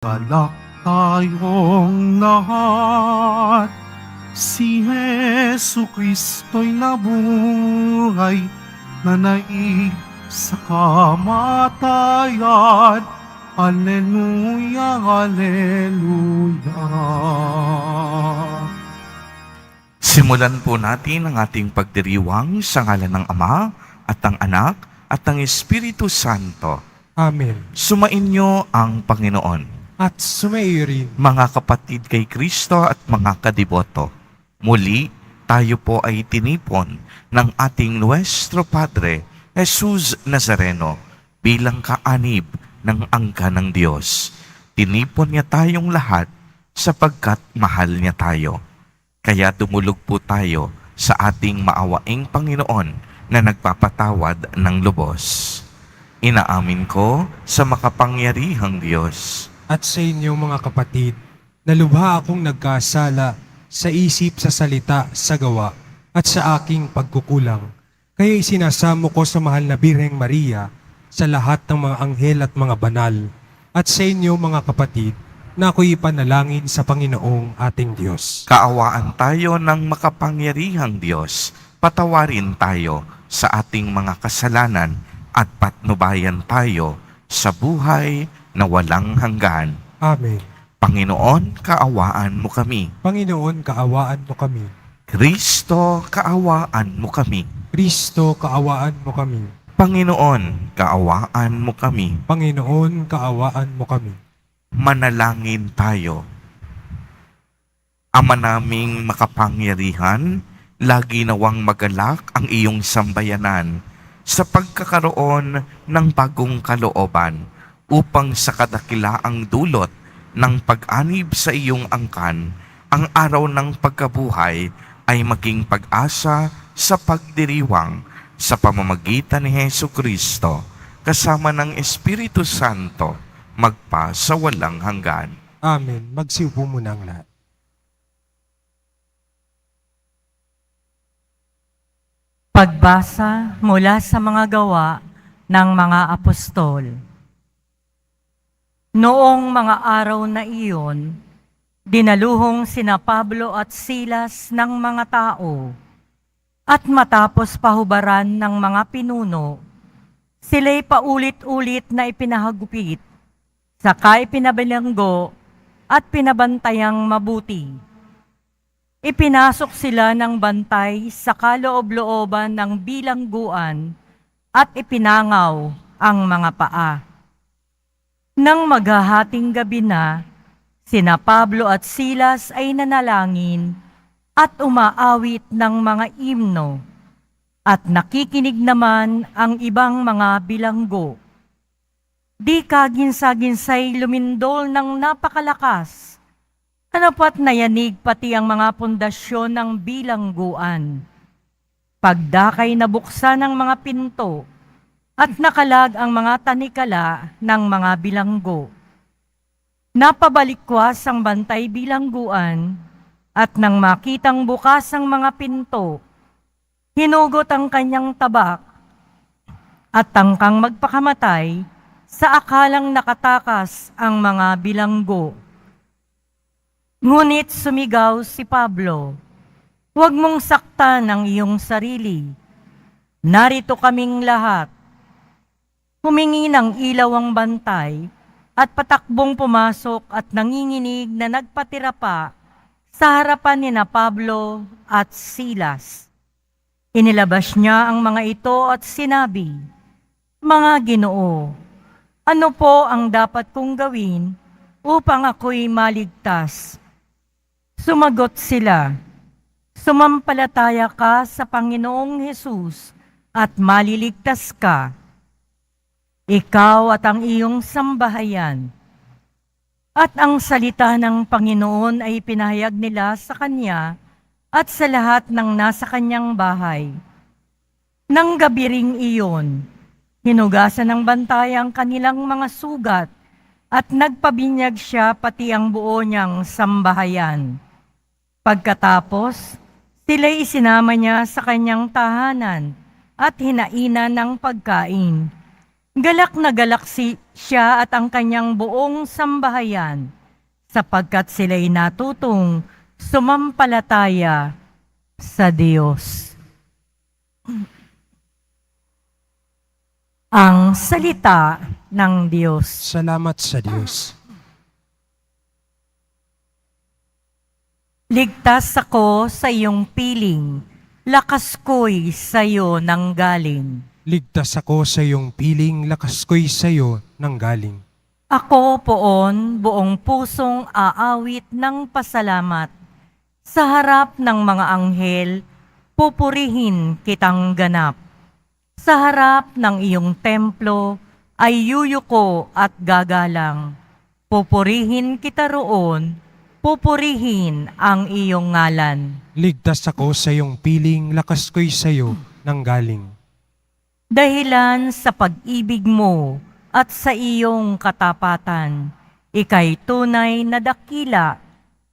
Galak tayong lahat, si Hesu Kristo'y nabuhay, nanaig sa kamatayan. Alleluia, Alleluia. Simulan po natin ang ating pagdiriwang sa ngalan ng Ama at ng Anak at ng Espiritu Santo. Amen. Sumainyo ang Panginoon. At sumaiyo rin. Mga kapatid kay Kristo at mga kadiboto, muli tayo po ay tinipon ng ating Nuestro Padre, Jesus Nazareno, bilang kaanib ng angka ng Diyos. Tinipon niya tayong lahat sapagkat mahal niya tayo. Kaya dumulog po tayo sa ating maawaing Panginoon na nagpapatawad ng lubos. Inaamin ko sa makapangyarihang Diyos At sa inyo mga kapatid, na lubha akong nagkasala sa isip, sa salita, sa gawa, at sa aking pagkukulang. Kaya isinasamo ko sa mahal na Birheng Maria sa lahat ng mga anghel at mga banal. At sa inyo mga kapatid, na ako'y ipanalangin sa Panginoong ating Diyos. Kaawaan tayo ng makapangyarihang Diyos. Patawarin tayo sa ating mga kasalanan at patnubayan tayo sa buhay na walang hanggan. Amen. Panginoon, kaawaan mo kami. Panginoon, kaawaan mo kami. Kristo, kaawaan mo kami. Kristo, kaawaan mo kami. Panginoon, kaawaan mo kami. Panginoon, kaawaan mo kami. Manalangin tayo. Ama naming makapangyarihan, lagi nawang magalak ang iyong sambayanan sa pagkakaroon ng bagong kalooban upang sa kadakilaang dulot ng pag-anib sa iyong angkan, ang araw ng pagkabuhay ay maging pag-asa sa pagdiriwang sa pamamagitan ni Hesu Kristo kasama ng Espiritu Santo magpa sa walang hanggan. Amen. Magsiupo muna ang lahat. Pagbasa mula sa mga gawa ng mga apostol. Noong mga araw na iyon, dinaluhong sina Pablo at Silas ng mga tao, at matapos pahubaran ng mga pinuno, sila'y paulit-ulit na ipinahagupit, saka ipinabilanggo at pinabantayang mabuti. Ipinasok sila ng bantay sa kaloob-looban ng bilangguan at ipinangaw ang mga paa. Nang maghahating gabi na, sina Pablo at Silas ay nanalangin at umaawit ng mga imno, at nakikinig naman ang ibang mga bilanggo. Di kaginsa-ginsay lumindol ng napakalakas, anapat na yanig pati ang mga pundasyon ng bilangguan. Pagdakay nabuksan ng mga pinto, at nakalag ang mga tanikala ng mga bilanggo. Napabalikwas ang bantay bilangguan, at nang makitang bukas ang mga pinto, hinugot ang kanyang tabak at tangkang magpakamatay sa akalang nakatakas ang mga bilanggo. Ngunit sumigaw si Pablo, "Huwag mong saktan ang iyong sarili. Narito kaming lahat." Humingi ng ilaw ang bantay at patakbong pumasok at nanginginig na nagpatira pa sa harapan ni na Pablo at Silas. Inilabas niya ang mga ito at sinabi, "Mga Ginoo, ano po ang dapat kong gawin upang ako'y maligtas?" Sumagot sila, "Sumampalataya ka sa Panginoong Hesus at maliligtas ka, ikaw at ang iyong sambahayan." At ang salita ng Panginoon ay pinahayag nila sa kanya at sa lahat ng nasa kanyang bahay. Nang gabi ring iyon, hinugasan ng bantay ang kanilang mga sugat at nagpabinyag siya pati ang buo niyang sambahayan. Pagkatapos, sila'y isinama niya sa kanyang tahanan at hinainan ng pagkain. Galak na galak siya at ang kanyang buong sambahayan, sapagkat sila'y natutong sumampalataya sa Diyos. Ang salita ng Diyos. Salamat sa Diyos. Ligtas ako sa iyong piling, lakas ko'y sa iyo nanggaling. Ligtas ako sa iyong piling, lakas ko'y sa iyo nanggaling. Ako poon buong pusong aawit ng pasalamat. Sa harap ng mga anghel, pupurihin kitang ganap. Sa harap ng iyong templo ay yuyuko at gagalang. Pupurihin kita roon, pupurihin ang iyong ngalan. Ligtas ako sa iyong piling, lakas ko'y sa iyo nanggaling. Dahilan sa pag-ibig mo at sa iyong katapatan, ika'y tunay na dakila,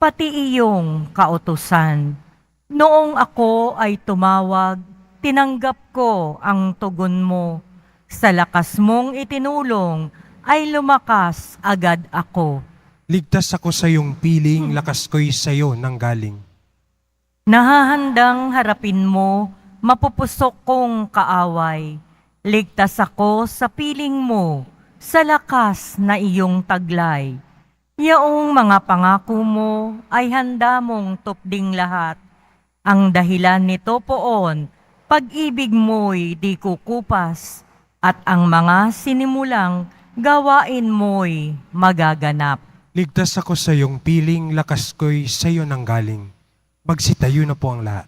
pati iyong kautusan. Noong ako ay tumawag, tinanggap ko ang tugon mo. Sa lakas mong itinulong, ay lumakas agad ako. Ligtas ako sa iyong piling, lakas ko'y sa iyo nanggaling. Nahahandang harapin mo, mapupusok kong kaaway. Ligtas ako sa piling mo, sa lakas na iyong taglay. Yaong mga pangako mo ay handa mong tupding lahat. Ang dahilan nito poon, pag-ibig mo'y di kukupas, at ang mga sinimulang gawain mo'y magaganap. Ligtas ako sa iyong piling, lakas ko'y sa iyo nanggaling. Magsitayo na po ang lahat.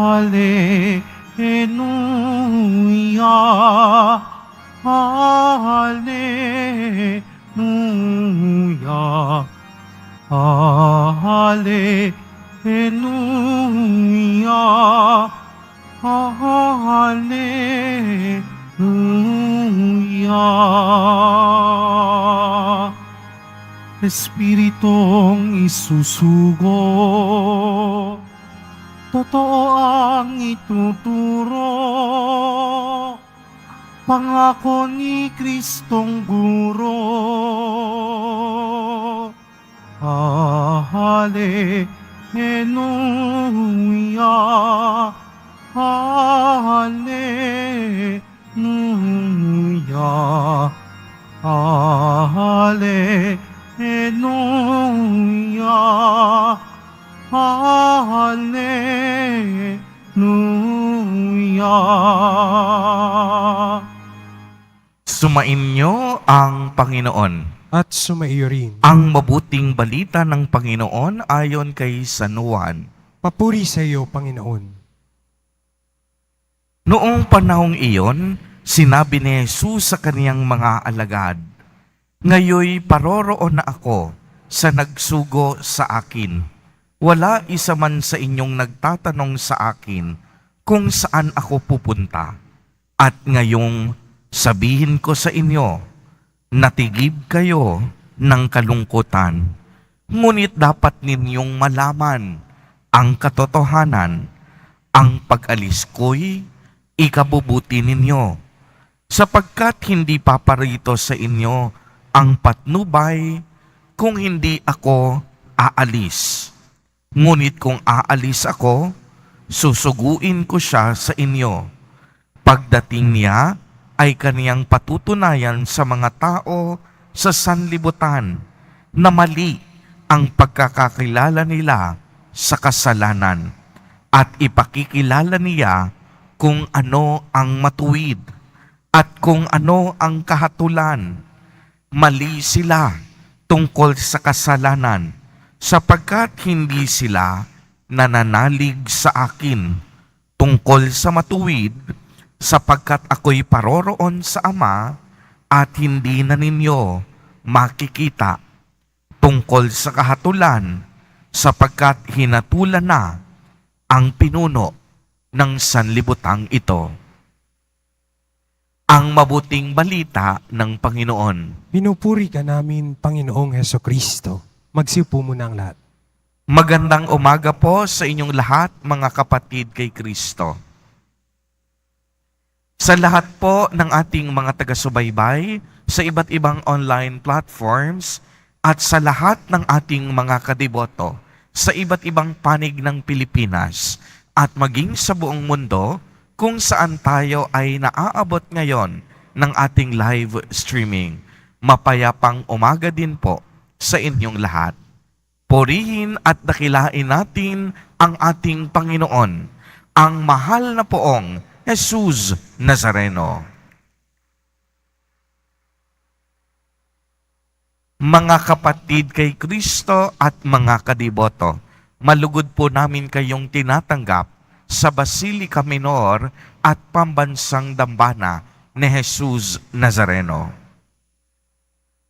Alleluia, Alleluia, Alleluia, Alleluia. Espiritong isusugo, totoo ang ituturo, pangako ni Kristong Guro. Alleluia, Alleluia, Alleluia, Alleluia. Sumainyo ang Panginoon. At sumaiyo rin. Ang mabuting balita ng Panginoon ayon kay San Juan. Papuri sa iyo, Panginoon. Noong panahong iyon, sinabi ni Jesus sa kaniyang mga alagad, "Ngayoy paroroon na ako sa nagsugo sa akin. Wala isa man sa inyong nagtatanong sa akin kung saan ako pupunta. At ngayong sabihin ko sa inyo, natigib kayo ng kalungkutan. Ngunit dapat ninyong malaman ang katotohanan. Ang pag-alis ko'y ikabubuti ninyo, sapagkat hindi paparito sa inyo ang patnubay kung hindi ako aalis. Ngunit kung aalis ako, susuguin ko siya sa inyo. Pagdating niya, ay kaniyang patutunayan sa mga tao sa sanlibutan na mali ang pagkakakilala nila sa kasalanan at ipakikilala niya kung ano ang matuwid at kung ano ang kahatulan. Mali sila tungkol sa kasalanan sapagkat hindi sila nananalig sa akin. Tungkol sa matuwid, sapagkat ako'y paroroon sa Ama at hindi na ninyo makikita. Tungkol sa kahatulan, sapagkat hinatulan na ang pinuno ng sanlibutang ito. Ang mabuting balita ng Panginoon. Pinupuri ka namin, Panginoong Hesukristo. Magsiupo muna ang lahat. Magandang umaga po sa inyong lahat, mga kapatid kay Kristo. Sa lahat po ng ating mga taga-subaybay sa iba't ibang online platforms at sa lahat ng ating mga kadiboto sa iba't ibang panig ng Pilipinas at maging sa buong mundo kung saan tayo ay naaabot ngayon ng ating live streaming. Mapayapang umaga din po sa inyong lahat. Purihin at dakilain natin ang ating Panginoon, ang mahal na poong Jesus Nazareno. Mga kapatid kay Kristo at mga kadiboto, malugod po namin kayong tinatanggap sa Basilica Minor at Pambansang Dambana ni Jesus Nazareno.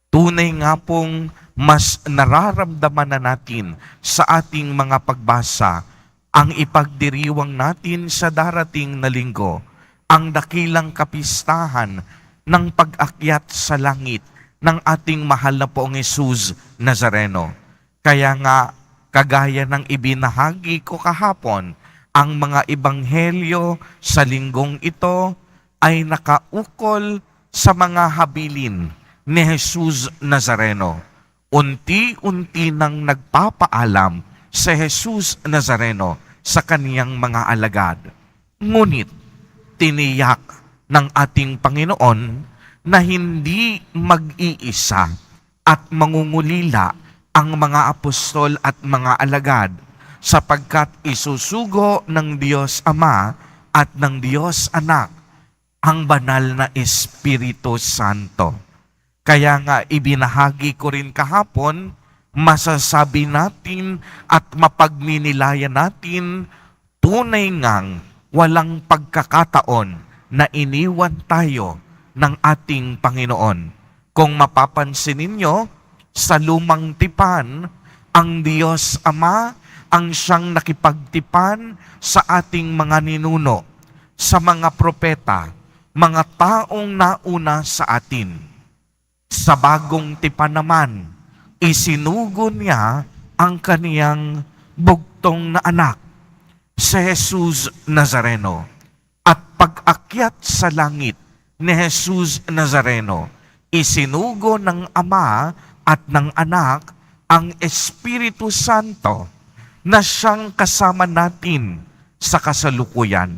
Tunay nga pong mas nararamdaman na natin sa ating mga pagbasa ang ipagdiriwang natin sa darating na linggo, ang dakilang kapistahan ng pag-akyat sa langit ng ating mahal na poong Jesus Nazareno. Kaya nga, kagaya ng ibinahagi ko kahapon, ang mga ebanghelyo sa linggong ito ay nakaukol sa mga habilin ni Jesus Nazareno. Unti-unti nang nagpapaalam si Jesus Nazareno sa kaniyang mga alagad. Ngunit, tiniyak ng ating Panginoon na hindi mag-iisa at mangungulila ang mga apostol at mga alagad sapagkat isusugo ng Diyos Ama at ng Diyos Anak ang banal na Espiritu Santo. Kaya nga ibinahagi ko rin kahapon, masasabi natin at mapagminilayan natin, tunay ngang walang pagkakataon na iniwan tayo ng ating Panginoon. Kung mapapansin ninyo, sa lumang tipan, ang Diyos Ama ang siyang nakipagtipan sa ating mga ninuno, sa mga propeta, mga taong nauna sa atin. Sa bagong tipan naman, isinugo niya ang kaniyang bugtong na anak, si Jesus Nazareno. At pag-akyat sa langit ni Jesus Nazareno, isinugo ng Ama at ng Anak ang Espiritu Santo na siyang kasama natin sa kasalukuyan.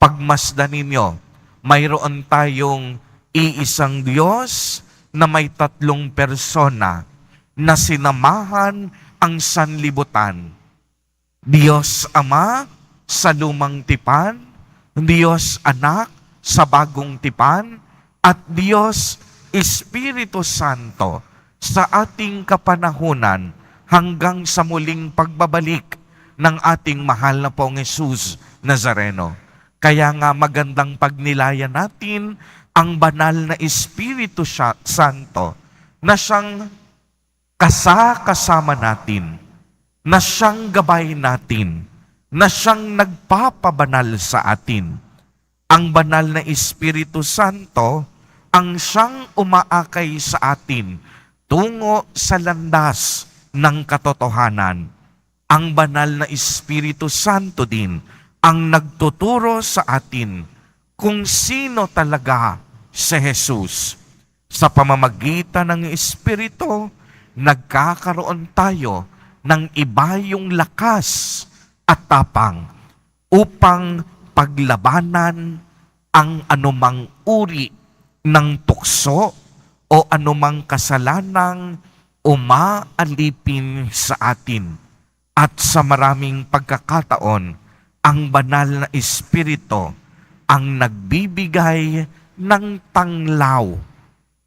Pagmasdan ninyo, mayroon tayong iisang Diyos na may tatlong persona na sinamahan ang sanlibutan. Diyos Ama sa lumang tipan, Diyos Anak sa bagong tipan, at Diyos Espiritu Santo sa ating kapanahunan hanggang sa muling pagbabalik ng ating mahal na poong Jesus Nazareno. Kaya nga magandang pagnilayan natin ang banal na Espiritu Santo na siyang kasama natin, na siyang gabay natin, na siyang nagpapabanal sa atin. Ang banal na Espiritu Santo ang siyang umaakay sa atin tungo sa landas ng katotohanan. Ang banal na Espiritu Santo din ang nagtuturo sa atin kung sino talaga si Jesus. Sa pamamagitan ng Espiritu, nagkakaroon tayo ng iba yung lakas at tapang upang paglabanan ang anumang uri ng tukso o anumang kasalanang umaalipin sa atin. At sa maraming pagkakataon, ang banal na Espiritu ang nagbibigay ng tanglaw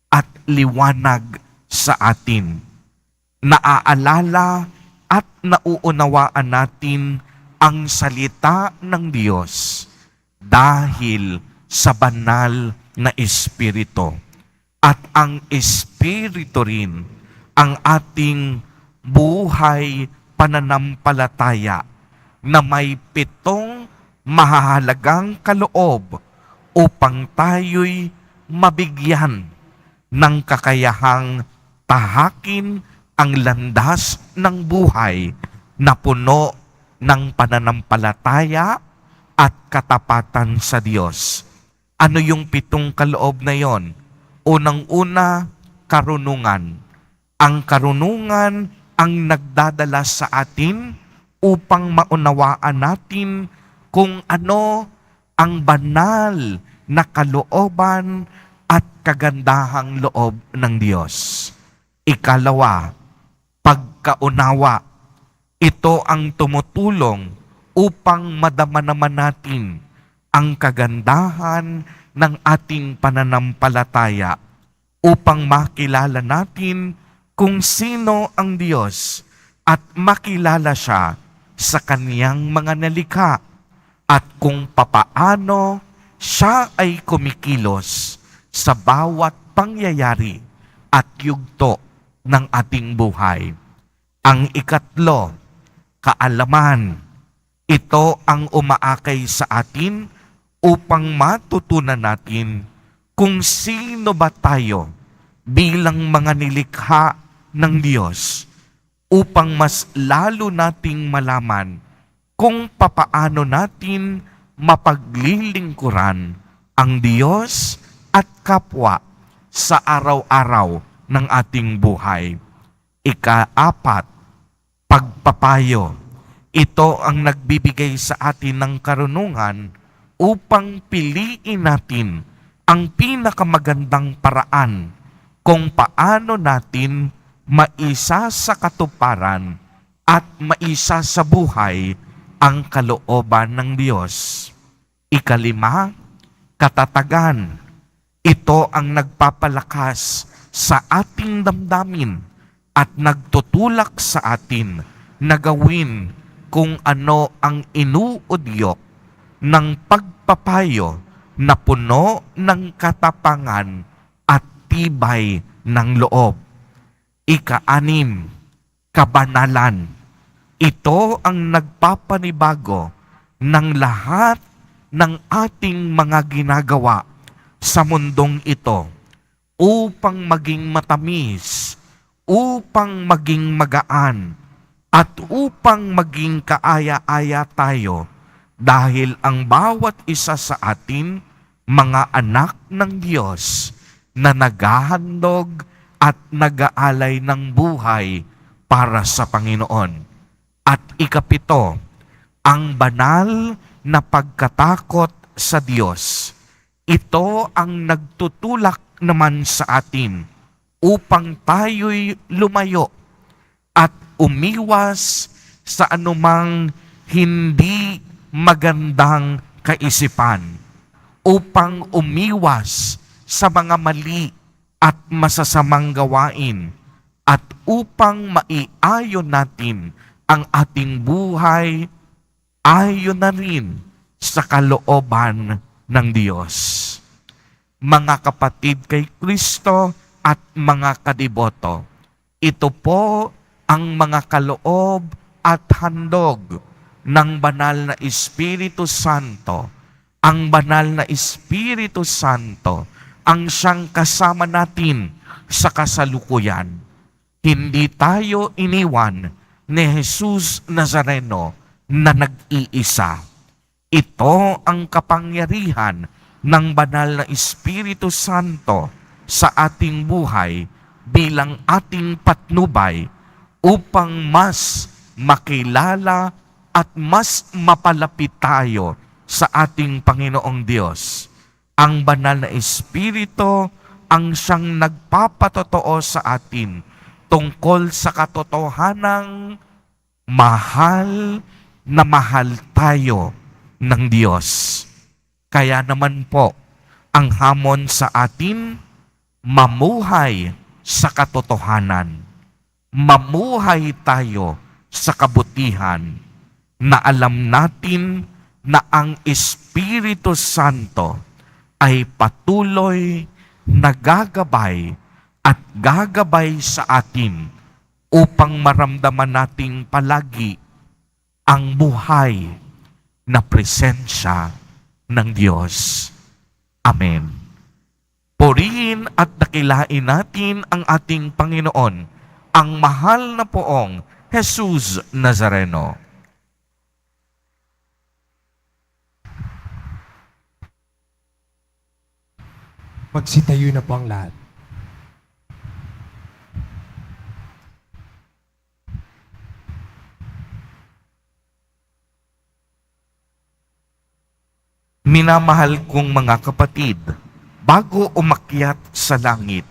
at liwanag sa atin. Naaalala at nauunawaan natin ang salita ng Diyos dahil sa banal na Espiritu. At ang Espiritu rin ang ating buhay pananampalataya na may 7 mahahalagang kaloob upang tayo'y mabigyan ng kakayahang tahakin ang landas ng buhay na puno ng pananampalataya at katapatan sa Diyos. Ano yung 7 kaloob na yon? Unang-una, karunungan. Ang karunungan ang nagdadala sa atin upang maunawaan natin kung ano ang banal na kalooban at kagandahang loob ng Diyos. Ikalawa, pagkaunawa. Ito ang tumutulong upang madama naman natin ang kagandahan ng ating pananampalataya, upang makilala natin kung sino ang Diyos at makilala siya sa kaniyang mga nalikha at kung papaano siya ay kumikilos sa bawat pangyayari at yugto ng ating buhay. Ang ikatlo, kaalaman. Ito ang umaakay sa atin upang matutunan natin kung sino ba tayo bilang mga nilikha ng Diyos, upang mas lalo nating malaman kung papaano natin mapaglilingkuran ang Diyos at kapwa sa araw-araw ng ating buhay. Ika-4, pagpapayo. Ito ang nagbibigay sa atin ng karunungan upang piliin natin ang pinakamagandang paraan kung paano natin maisa sa katuparan at maisa sa buhay ang kalooban ng Diyos. Ika-5, katatagan. Ito ang nagpapalakas sa ating damdamin at nagtutulak sa atin na gawin kung ano ang inuudyok ng pagpapayo na puno ng katapangan at tibay ng loob. Ika-6, kabanalan. Ito ang nagpapanibago ng lahat ng ating mga ginagawa sa mundong ito upang maging matamis, upang maging magaan, at upang maging kaaya-aya tayo, dahil ang bawat isa sa atin, mga anak ng Diyos, na naghahandog at nag-aalay ng buhay para sa Panginoon. At ika-7, ang banal na pagkatakot sa Diyos. Ito ang nagtutulak naman sa atin upang tayo'y lumayo at umiwas sa anumang hindi magandang kaisipan, upang umiwas sa mga mali at masasamang gawain, at upang maiayon natin ang ating buhay ayon na rin sa kalooban ng Diyos. Mga kapatid kay Kristo at mga kadiboto, ito po ang mga kaloob at handog ng banal na Espiritu Santo. Ang banal na Espiritu Santo ang siyang kasama natin sa kasalukuyan. Hindi tayo iniwan ni Jesus Nazareno na nag-iisa. Ito ang kapangyarihan ng banal na Espiritu Santo sa ating buhay bilang ating patnubay upang mas makilala at mas mapalapit tayo sa ating Panginoong Diyos. Ang banal na Espiritu ang siyang nagpapatotoo sa atin tungkol sa katotohanang mahal na mahal tayo ng Diyos. Kaya naman po, ang hamon sa atin, mamuhay sa katotohanan. Mamuhay tayo sa kabutihan, na alam natin na ang Espiritu Santo ay patuloy na gagabay at gagabay sa atin upang maramdaman nating palagi ang buhay na presensya ng Diyos. Amen. Purihin at dakilain natin ang ating Panginoon, ang mahal na poong Jesus Nazareno. Magsitayo na po ang lahat. Minamahal kong mga kapatid, bago umakyat sa langit,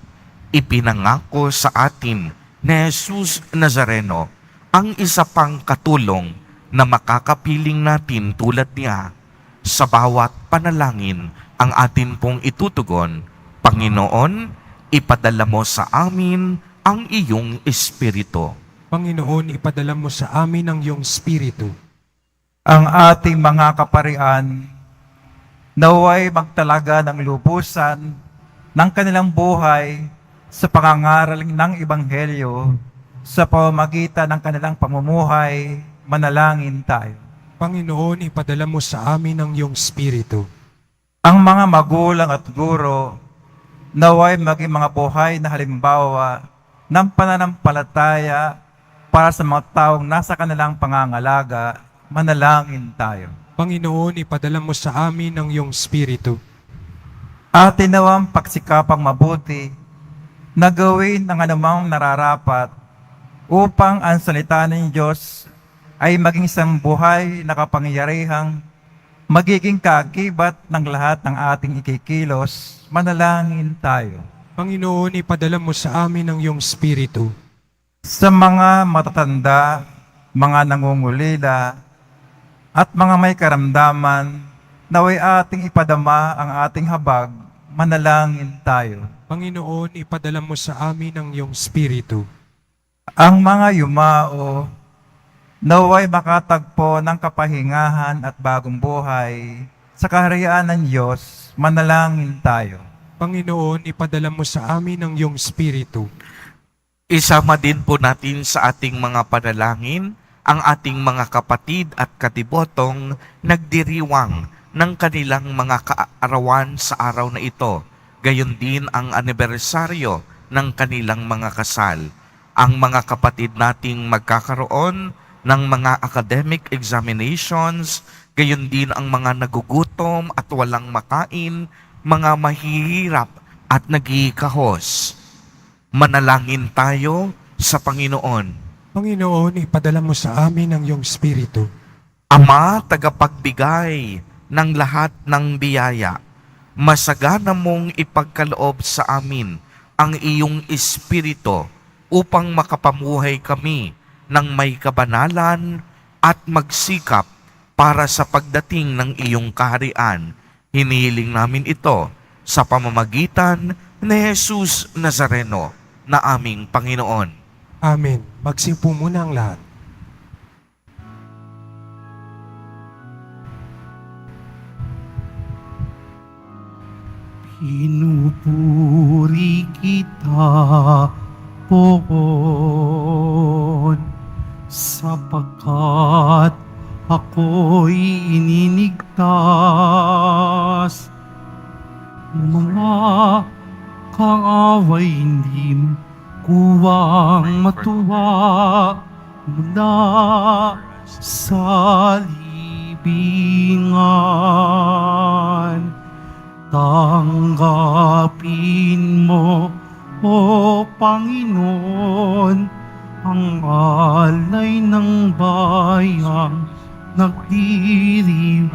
ipinangako sa atin ni Jesus Nazareno ang isa pang katulong na makakapiling natin tulad niya. Sa bawat panalangin ang atin pong itutugon, Panginoon, ipadala mo sa amin ang iyong Espiritu. Panginoon, ipadala mo sa amin ang iyong Espiritu. Ang ating mga kaparian, naway magtalaga ng lubusan ng kanilang buhay sa pangangaral ng Ebanghelyo sa pamamagitan ng kanilang pamumuhay. Manalangin tayo. Panginoon, ipadala mo sa amin ang iyong Espiritu. Ang mga magulang at guro, naway maging mga buhay na halimbawa ng pananampalataya para sa mga taong nasa kanilang pangangalaga. Manalangin tayo. Panginoon, ipadala mo sa amin ang iyong Espiritu. Atin nawang pagsikapang mabuti na gawin ang anumang nararapat upang ang salita ng Diyos ay maging isang buhay na kapangyarihang magiging kaakibat ng lahat ng ating ikikilos. Manalangin tayo. Panginoon, ipadala mo sa amin ang iyong Espiritu. Sa mga matatanda, mga nangungulila, at mga may karamdaman, naway ating ipadama ang ating habag. Manalangin tayo. Panginoon, ipadala mo sa amin ang iyong Espiritu. Ang mga yumao, naway makatagpo ng kapahingahan at bagong buhay sa kaharian ng Diyos. Manalangin tayo. Panginoon, ipadala mo sa amin ang iyong Espiritu. Isama din po natin sa ating mga panalangin ang ating mga kapatid at katibotong nagdiriwang ng kanilang mga kaarawan sa araw na ito. Gayon din ang anibersaryo ng kanilang mga kasal. Ang mga kapatid nating magkakaroon ng mga academic examinations, gayon din ang mga nagugutom at walang makain, mga mahihirap at nagkikahos. Manalangin tayo sa Panginoon. Panginoon, ipadala mo sa amin ang iyong Espiritu. Ama, tagapagbigay ng lahat ng biyaya, masagana mong ipagkaloob sa amin ang iyong Espiritu upang makapamuhay kami ng may kabanalan at magsikap para sa pagdating ng iyong kaharian. Hinihiling namin ito sa pamamagitan ni Jesus Nazareno na aming Panginoon. Amen. Magsipo muna ang lahat. Pinupuri kita, Poon, sapagkat ako'y ininigtas. Mga kaaway hindi kuwang matuwa mula sa libingan. Tanggapin mo, O Panginoon, ang alay ng bayang nagdiriwang.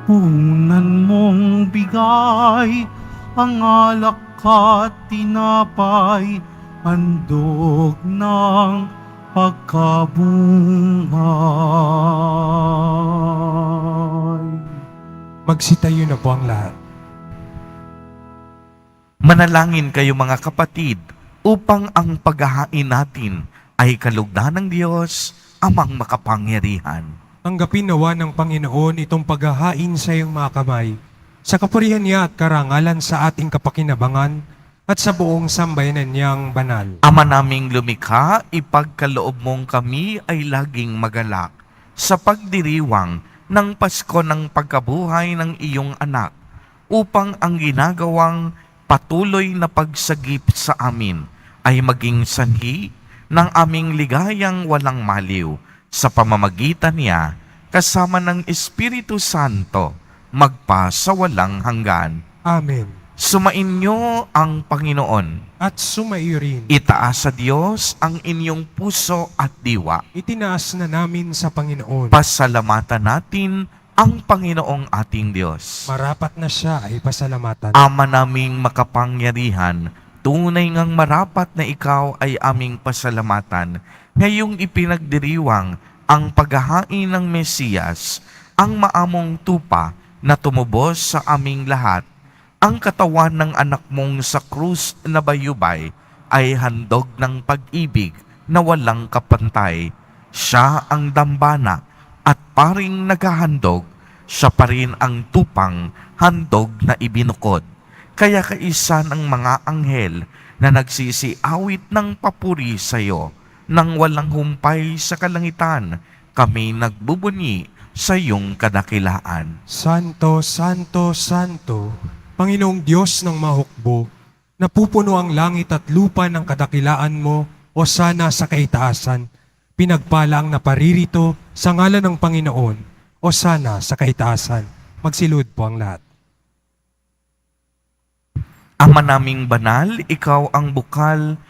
Punan mong bigay ang alak at tinapay, handog ng pagkabungay. Magsitayo na po ang lahat. Manalangin kayo mga kapatid upang ang paghahain natin ay kalugdan ng Diyos, Amang makapangyarihan. Tanggapin nawa ng Panginoon itong paghahain sa iyong mga kamay, sa kapurihan niya at karangalan sa ating kapakinabangan at sa buong sambayanan niyang banal. Ama naming lumikha, ipagkaloob mong kami ay laging magalak sa pagdiriwang ng Pasko ng pagkabuhay ng iyong anak, upang ang ginagawang patuloy na pagsagip sa amin ay maging sanhi ng aming ligayang walang maliw sa pamamagitan niya kasama ng Espiritu Santo magpa sa walang hanggan. Amen. Sumainyo ang Panginoon. At sumaiyo rin. Itaas sa Diyos ang inyong puso at diwa. Itinaas na namin sa Panginoon. Pasalamatan natin ang Panginoong ating Diyos. Marapat na siya ay pasalamatan. Ama naming makapangyarihan, tunay ngang marapat na ikaw ay aming pasalamatan ngayong ipinagdiriwang ang paghahain ng Mesiyas, ang maamong tupa na tumubos sa aming lahat. Ang katawan ng anak mong sa krus na bayubay ay handog ng pag-ibig na walang kapantay. Siya ang dambana at paring naghahandog, siya pa rin ang tupang handog na ibinukod. Kaya kaisa ng mga anghel na nagsisiawit ng papuri sa iyo, nang walang humpay sa kalangitan, kami nagbubunyi sa iyong kadakilaan. Santo, Santo, Santo, Panginoong Diyos ng mahukbo, napupuno ang langit at lupa ng kadakilaan mo, o sana sa kaitaasan. Pinagpala ang naparirito sa ngalan ng Panginoon, o sana sa kaitaasan. Magsilud po ang lahat. Ama naming banal, ikaw ang bukal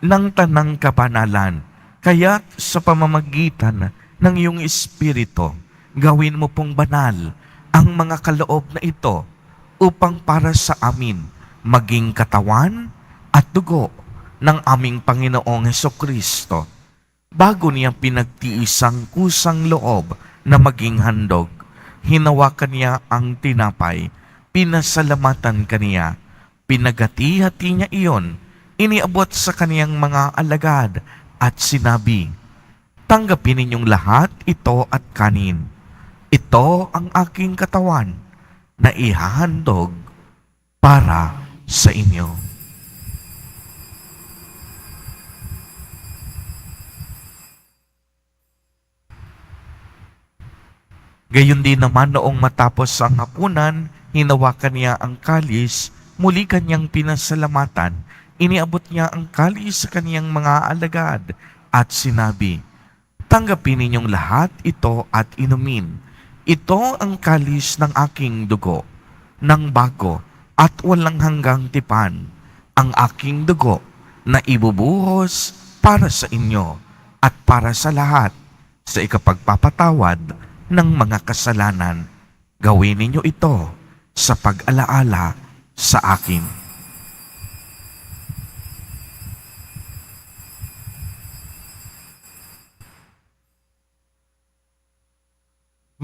ng tanang kabanalan. Kaya't sa pamamagitan ng iyong Espiritu, gawin mo pong banal ang mga kaloob na ito upang para sa amin maging katawan at dugo ng aming Panginoong Hesukristo. Bago niya pinagtiisang kusang loob na maging handog, hinawakan niya ang tinapay, pinasalamatan kaniya, pinagati-hati niya iyon, iniabot sa kaniyang mga alagad at sinabi, "Tanggapin ninyong lahat ito at kanin. Ito ang aking katawan na ihahandog para sa inyo." Gayon din naman noong matapos ang hapunan, hinawakan niya ang kalis, muli kanyang pinasalamatan, iniabot niya ang kalis sa kaniyang mga alagad at sinabi, "Tanggapin ninyong lahat ito at inumin. Ito ang kalis ng aking dugo, ng bago at walang hanggang tipan, ang aking dugo na ibubuhos para sa inyo at para sa lahat sa ikapagpapatawad ng mga kasalanan. Gawin ninyo ito sa pag-alaala sa akin."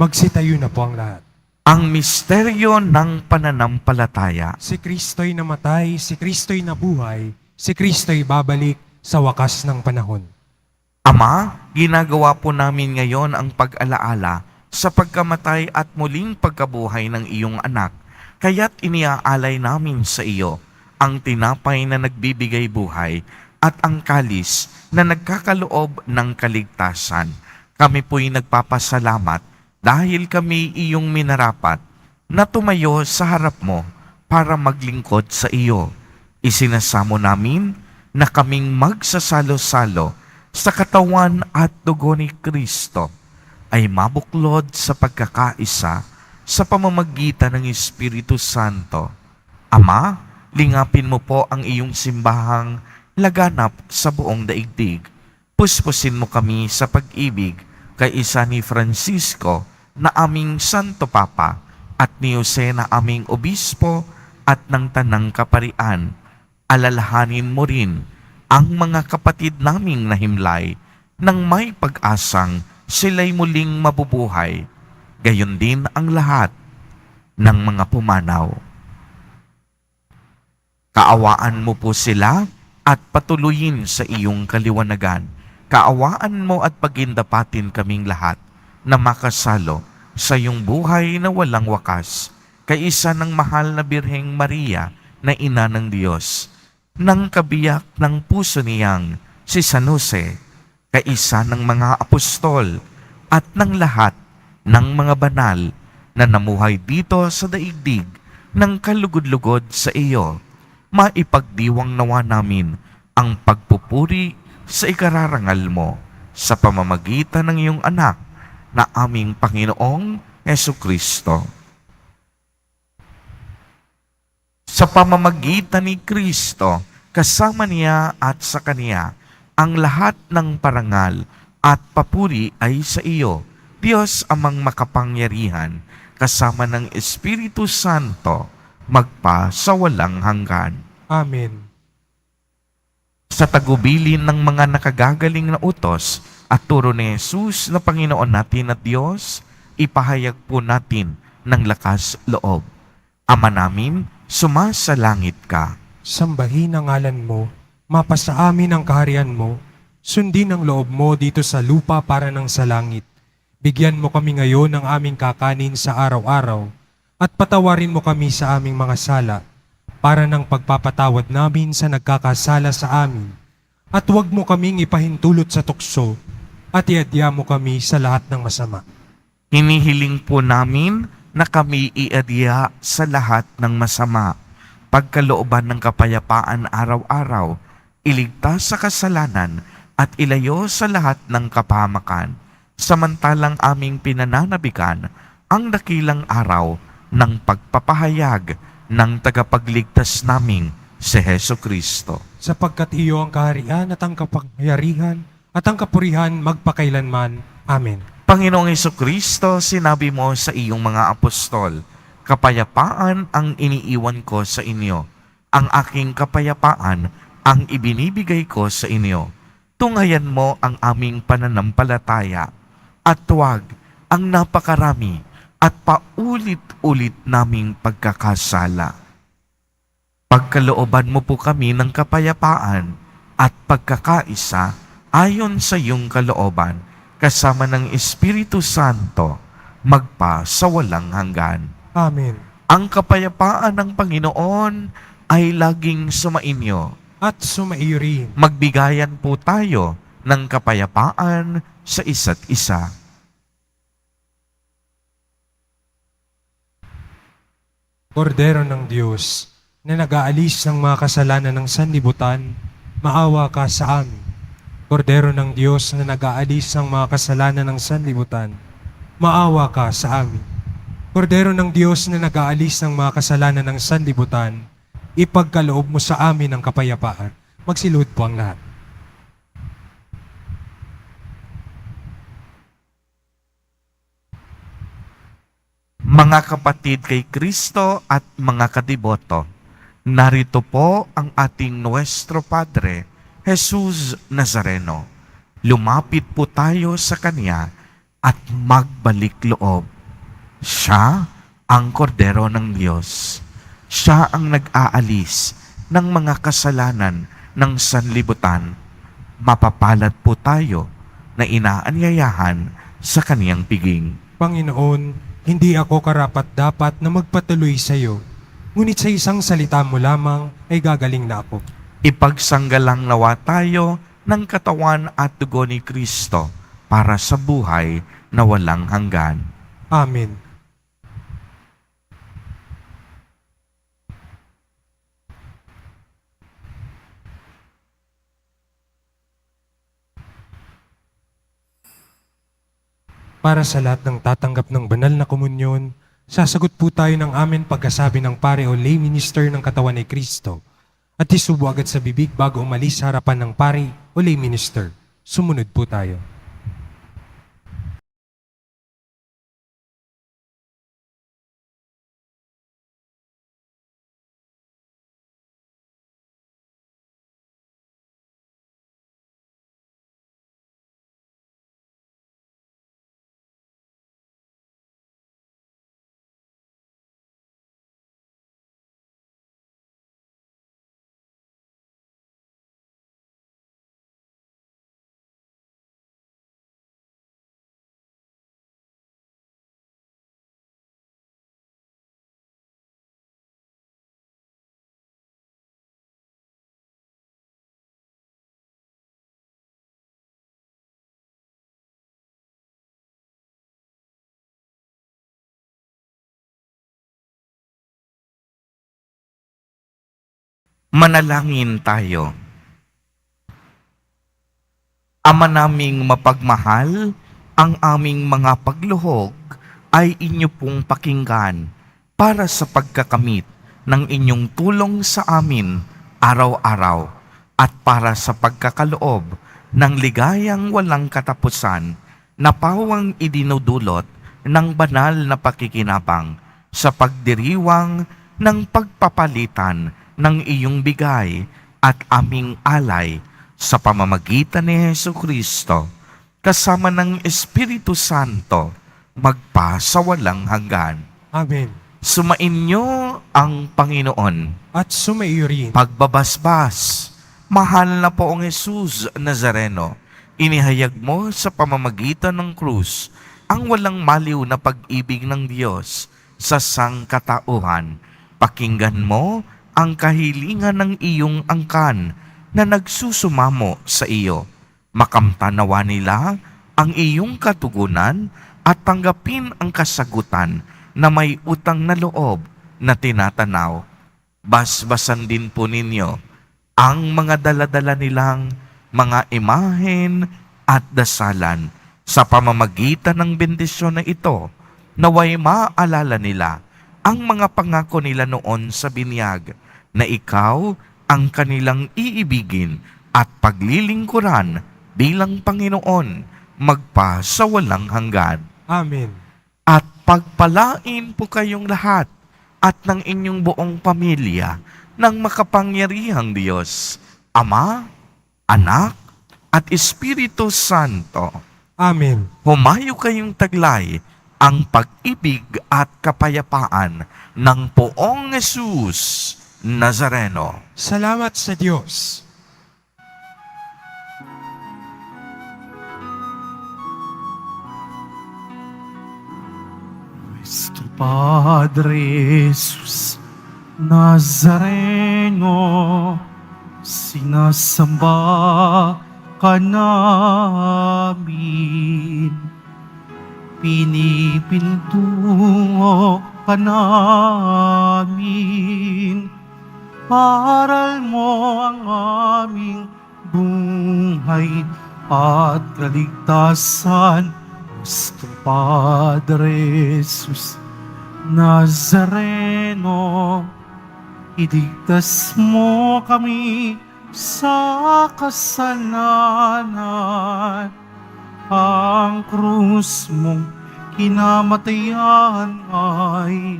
Magsitayo na po ang lahat. Ang misteryo ng pananampalataya. Si Kristo'y namatay, si Kristo'y nabuhay, si Kristo'y babalik sa wakas ng panahon. Ama, ginagawa po namin ngayon ang pag-alaala sa pagkamatay at muling pagkabuhay ng iyong anak. Kaya't iniaalay namin sa iyo ang tinapay na nagbibigay buhay at ang kalis na nagkakaloob ng kaligtasan. Kami po'y nagpapasalamat dahil kami iyong minarapat na tumayo sa harap mo para maglingkod sa iyo. Isinasamo namin na kaming magsasalo-salo sa katawan at dugo ni Kristo ay mabuklod sa pagkakaisa sa pamamagitan ng Espiritu Santo. Ama, lingapin mo po ang iyong simbahang laganap sa buong daigdig. Puspusin mo kami sa pag-ibig kay isa ni Francisco na aming Santo Papa at ni Jose na aming Obispo at ng Tanang Kaparian. Alalahanin mo rin ang mga kapatid naming nahimlay nang may pag-asang sila'y muling mabubuhay. Gayon din ang lahat ng mga pumanaw. Kaawaan mo po sila at patuloyin sa iyong kaliwanagan. Kaawaan mo at pagindapatin kaming lahat na makasalo sa iyong buhay na walang wakas, kay isa ng mahal na Birheng Maria na ina ng Diyos, ng kabiyak ng puso niyang si San Jose, kay isa ng mga apostol at ng lahat ng mga banal na namuhay dito sa daigdig ng kalugod-lugod sa iyo. Maipagdiwang nawa namin ang pagpupuri sa ikararangal mo sa pamamagitan ng iyong anak na aming Panginoong Hesukristo. Sa pamamagitan ni Kristo, kasama niya at sa Kaniya, ang lahat ng parangal at papuri ay sa iyo, Diyos amang makapangyarihan, kasama ng Espiritu Santo, magpa sa walang hanggan. Amen. Sa tagubilin ng mga nakagagaling na utos at turo ni Jesus na Panginoon natin at Diyos, ipahayag po natin ng lakas loob. Ama namin, sumasalangit ka. Sambahin ang ngalan mo, mapasa amin ang kaharian mo, sundin ang loob mo dito sa lupa para ng sa langit. Bigyan mo kami ngayon ng aming kakanin sa araw-araw at patawarin mo kami sa aming mga sala para ng pagpapatawad namin sa nagkakasala sa amin. At huwag mo kaming ipahintulot sa tukso at iadya mo kami sa lahat ng masama. Hinihiling po namin na kami iadya sa lahat ng masama, pagkalooban ng kapayapaan araw-araw, iligtas sa kasalanan at ilayo sa lahat ng kapahamakan, samantalang aming pinananabikan ang dakilang araw ng pagpapahayag ng tagapagligtas naming si Heso Kristo. Sapagkat iyo ang kaharian at ang kapangyarihan at ang kapurihan magpakailanman. Amen. Panginoong Heso Kristo, sinabi mo sa iyong mga apostol, kapayapaan ang iniiwan ko sa inyo. Ang aking kapayapaan ang ibinibigay ko sa inyo. Tungayan mo ang aming pananampalataya at huwag ang napakarami at paulit-ulit naming pagkakasala. Pagkalooban mo po kami ng kapayapaan at pagkakaisa ayon sa iyong kalooban, kasama ng Espiritu Santo, magpa sa walang hanggan. Amen. Ang kapayapaan ng Panginoon ay laging sumainyo. At sumaiyo rin. Magbigayan po tayo ng kapayapaan sa isa't isa. Kordero ng Diyos, na nag-aalis ng mga kasalanan ng sanlibutan, maawa ka sa amin. Kordero ng Diyos na nag-aalis ng mga kasalanan ng sanlibutan, maawa ka sa amin. Kordero ng Diyos na nag-aalis ng mga kasalanan ng sanlibutan, ipagkaloob mo sa amin ang kapayapaan. Magsilud po ang lahat. Mga kapatid kay Kristo at mga kadiboto, narito po ang ating Nuestro Padre, Jesus Nazareno. Lumapit po tayo sa Kanya at magbalik loob. Siya ang kordero ng Diyos. Siya ang nag-aalis ng mga kasalanan ng sanlibutan. Mapapalad po tayo na inaanyayahan sa Kaniyang piging. Panginoon, hindi ako karapat-dapat na magpatuloy sa iyo, ngunit sa isang salita mo lamang ay gagaling na ako. Ipagsanggalang nawa tayo ng katawan at dugo ni Kristo para sa buhay na walang hanggan. Amen. Para sa lahat ng tatanggap ng banal na komunyon, sasagot po tayo ng amin pagkasabi ng pare o lay minister ng katawan ni Kristo at isubo agad sa bibig bago umalis sa harapan ng pare o lay minister. Sumunod po tayo. Manalangin tayo. Ama naming mapagmahal, ang aming mga pagluhog ay inyo pong pakinggan para sa pagkakamit ng inyong tulong sa amin araw-araw at para sa pagkakaloob ng ligayang walang katapusan na pawang idinudulot ng banal na pakikinabang sa pagdiriwang ng pagpapalitan ng iyong bigay at aming alay sa pamamagitan ni Jesucristo, kasama ng Espiritu Santo, magpasawalang hanggan. Amen. Sumainyo ang Panginoon. At sumaiyo rin. Pagbabasbas, mahal na poong Jesus Nazareno, inihayag mo sa pamamagitan ng krus ang walang maliw na pag-ibig ng Diyos sa sangkatauhan. Pakinggan mo ang kahilingan ng iyong angkan na nagsusumamo sa iyo. Makamtanawa nila ang iyong katugunan at tanggapin ang kasagutan na may utang na loob na tinatanaw. Basbasan din po ninyo ang mga daladala nilang mga imahen at dasalan sa pamamagitan ng bendisyon na ito, naway maalala nila ang mga pangako nila noon sa binyag na ikaw ang kanilang iibigin at paglilingkuran bilang Panginoon magpasawalang hanggan. Amen. At pagpalain po kayong lahat at ng inyong buong pamilya ng makapangyarihang Diyos, Ama, Anak, at Espiritu Santo. Amen. Humayo kayong taglay ang pag-ibig at kapayapaan ng poong Jesus Nazareno. Salamat sa Diyos. Nuestro Padre Jesus Nazareno, sinasamba ka namin. Pinipintungo ka namin. Aral mo ang aming buhay at kaligtasan. Nuestro Padre Jesus Nazareno, iligtas mo kami sa kasalanan. Ang krus mong kinamatayan ay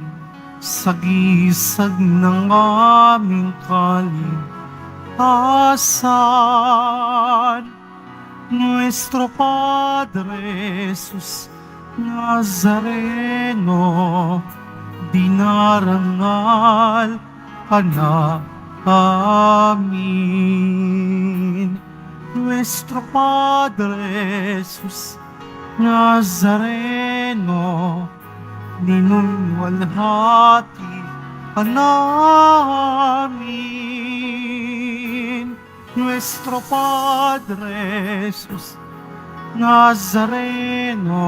sagisag ng aming kaligtasan. Nuestro Padre Jesus Nazareno, dinarangal ka na amin. Nuestro Padre Jesus Nazareno, ninunwalhati ka namin. Nuestro Padre Jesus Nazareno,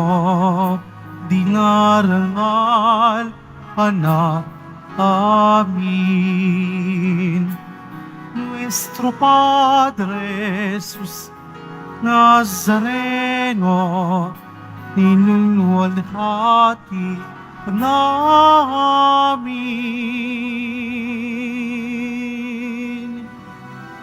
dinarangal ka na amin. Nuestro Padre Jesus Nazareno, ninunwalhati ka namin.